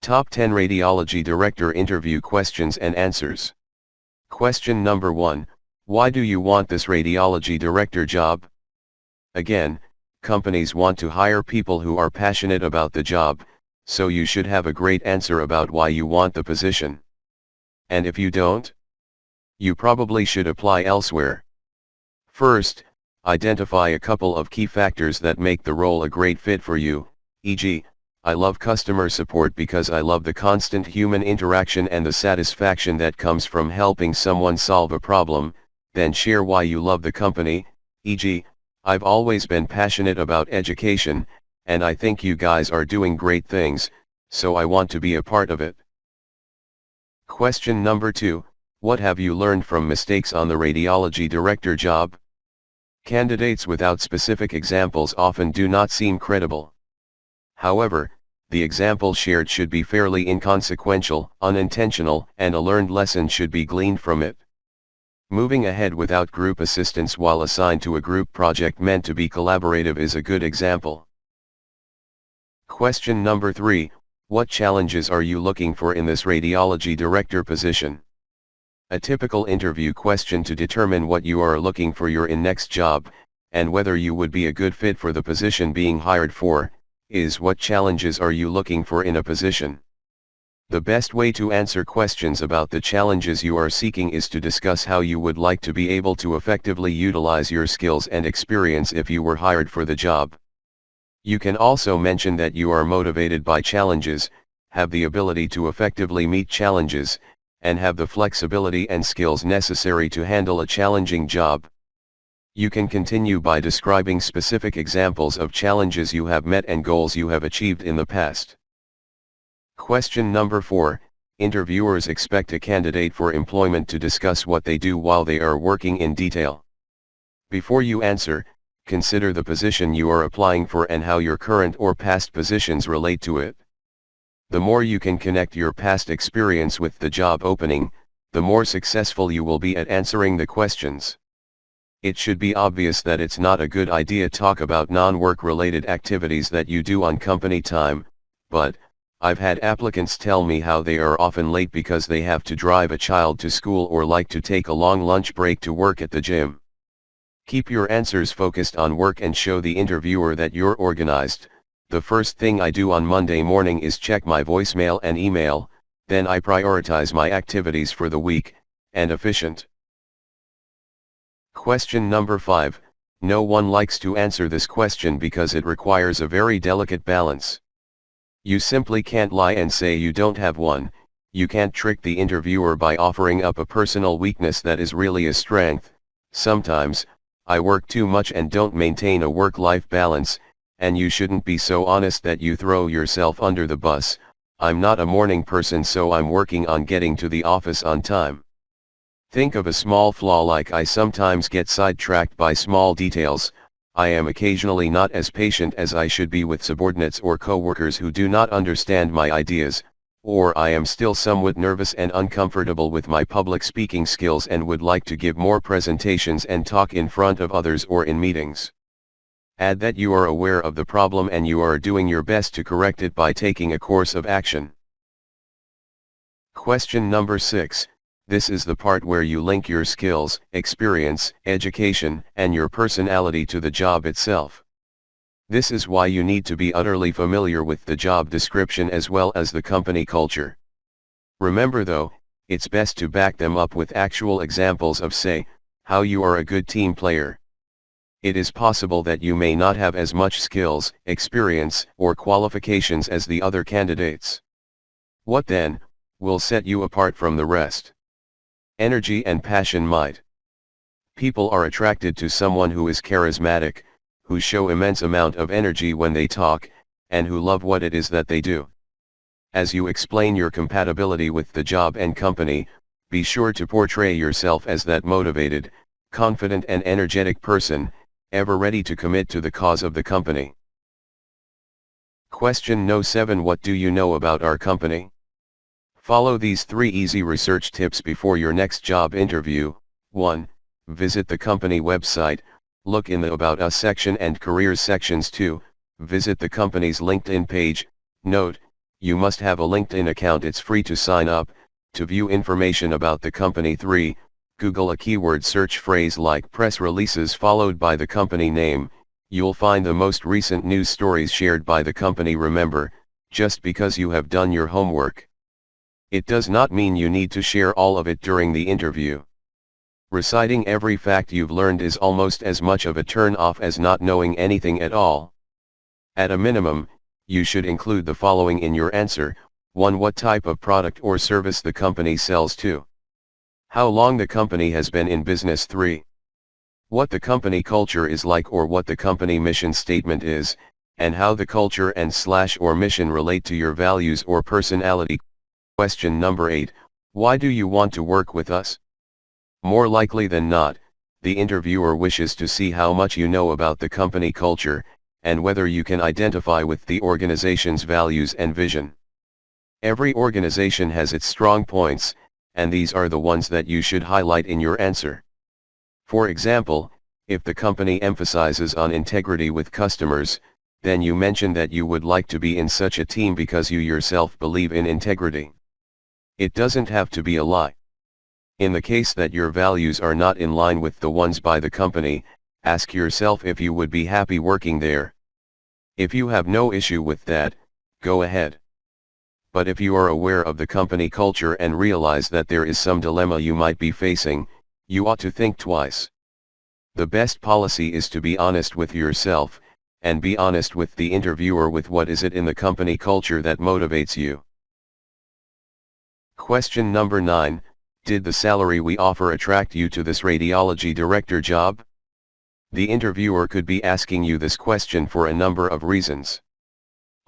Top 10 Radiology Director Interview Questions and Answers. Question number 1, why do you want this radiology director job? Again, companies want to hire people who are passionate about the job, so you should have a great answer about why you want the position. And if you don't, you probably should apply elsewhere. First, identify a couple of key factors that make the role a great fit for you, e.g., I love customer support because I love the constant human interaction and the satisfaction that comes from helping someone solve a problem. Then share why you love the company, e.g., I've always been passionate about education, and I think you guys are doing great things, so I want to be a part of it. Question number 2, what have you learned from mistakes on the radiology director job? Candidates without specific examples often do not seem credible. However, the example shared should be fairly inconsequential, unintentional, and a learned lesson should be gleaned from it. Moving ahead without group assistance while assigned to a group project meant to be collaborative is a good example. Question number 3, what challenges are you looking for in this radiology director position? A typical interview question to determine what you are looking for your next job, and whether you would be a good fit for the position being hired for, is what challenges are you looking for in a position? The best way to answer questions about the challenges you are seeking is to discuss how you would like to be able to effectively utilize your skills and experience if you were hired for the job. You can also mention that you are motivated by challenges, have the ability to effectively meet challenges, and have the flexibility and skills necessary to handle a challenging job. You can continue by describing specific examples of challenges you have met and goals you have achieved in the past. Question number 4, interviewers expect a candidate for employment to discuss what they do while they are working in detail. Before you answer, consider the position you are applying for and how your current or past positions relate to it. The more you can connect your past experience with the job opening, the more successful you will be at answering the questions. It should be obvious that it's not a good idea to talk about non-work related activities that you do on company time, but I've had applicants tell me how they are often late because they have to drive a child to school or like to take a long lunch break to work at the gym. Keep your answers focused on work and show the interviewer that you're organized. The first thing I do on Monday morning is check my voicemail and email, then I prioritize my activities for the week, and efficient. Question number 5, no one likes to answer this question because it requires a very delicate balance. You simply can't lie and say you don't have one, you can't trick the interviewer by offering up a personal weakness that is really a strength. Sometimes, I work too much and don't maintain a work-life balance, and you shouldn't be so honest that you throw yourself under the bus. I'm not a morning person, so I'm working on getting to the office on time. Think of a small flaw like I sometimes get sidetracked by small details. I am occasionally not as patient as I should be with subordinates or coworkers who do not understand my ideas, or I am still somewhat nervous and uncomfortable with my public speaking skills and would like to give more presentations and talk in front of others or in meetings. Add that you are aware of the problem and you are doing your best to correct it by taking a course of action. Question number 6. This is the part where you link your skills, experience, education, and your personality to the job itself. This is why you need to be utterly familiar with the job description as well as the company culture. Remember though, it's best to back them up with actual examples of, say, how you are a good team player. It is possible that you may not have as much skills, experience, or qualifications as the other candidates. What then will set you apart from the rest? Energy and passion might. People are attracted to someone who is charismatic, who show immense amount of energy when they talk, and who love what it is that they do. As you explain your compatibility with the job and company, be sure to portray yourself as that motivated, confident and energetic person, ever ready to commit to the cause of the company. Question No. 7. What do you know about our company? Follow these 3 easy research tips before your next job interview. 1. Visit the company website, look in the About Us section and Careers sections. 2. Visit the company's LinkedIn page. Note, you must have a LinkedIn account. It's free to sign up. To view information about the company. 3. Google a keyword search phrase like press releases followed by the company name. You'll find the most recent news stories shared by the company. Remember, just because you have done your homework, it does not mean you need to share all of it during the interview. Reciting every fact you've learned is almost as much of a turn-off as not knowing anything at all. At a minimum, you should include the following in your answer. 1. What type of product or service the company sells. 2. How long the company has been in business. 3. What the company culture is like or what the company mission statement is, and how the culture and / or mission relate to your values or personality. Question number 8. Why do you want to work with us? More likely than not, the interviewer wishes to see how much you know about the company culture, and whether you can identify with the organization's values and vision. Every organization has its strong points, and these are the ones that you should highlight in your answer. For example, if the company emphasizes on integrity with customers, then you mention that you would like to be in such a team because you yourself believe in integrity. It doesn't have to be a lie. In the case that your values are not in line with the ones by the company, ask yourself if you would be happy working there. If you have no issue with that, go ahead. But if you are aware of the company culture and realize that there is some dilemma you might be facing, you ought to think twice. The best policy is to be honest with yourself, and be honest with the interviewer with what is it in the company culture that motivates you. Question number 9. Did the salary we offer attract you to this radiology director job? The interviewer could be asking you this question for a number of reasons.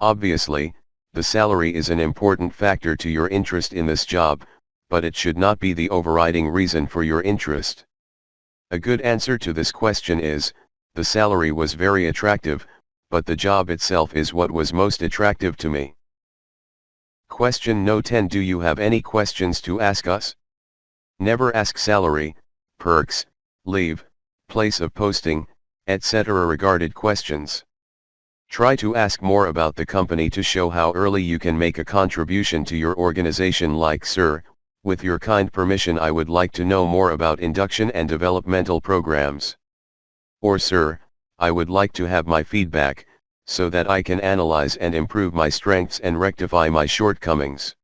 Obviously, the salary is an important factor to your interest in this job, but it should not be the overriding reason for your interest. A good answer to this question is, the salary was very attractive, but the job itself is what was most attractive to me. Question no. 10. Do you have any questions to ask us? Never ask salary, perks, leave, place of posting, etc. regarded questions. Try to ask more about the company to show how early you can make a contribution to your organization, like, "Sir, with your kind permission I would like to know more about induction and developmental programs." Or, "Sir, I would like to have my feedback, so that I can analyze and improve my strengths and rectify my shortcomings."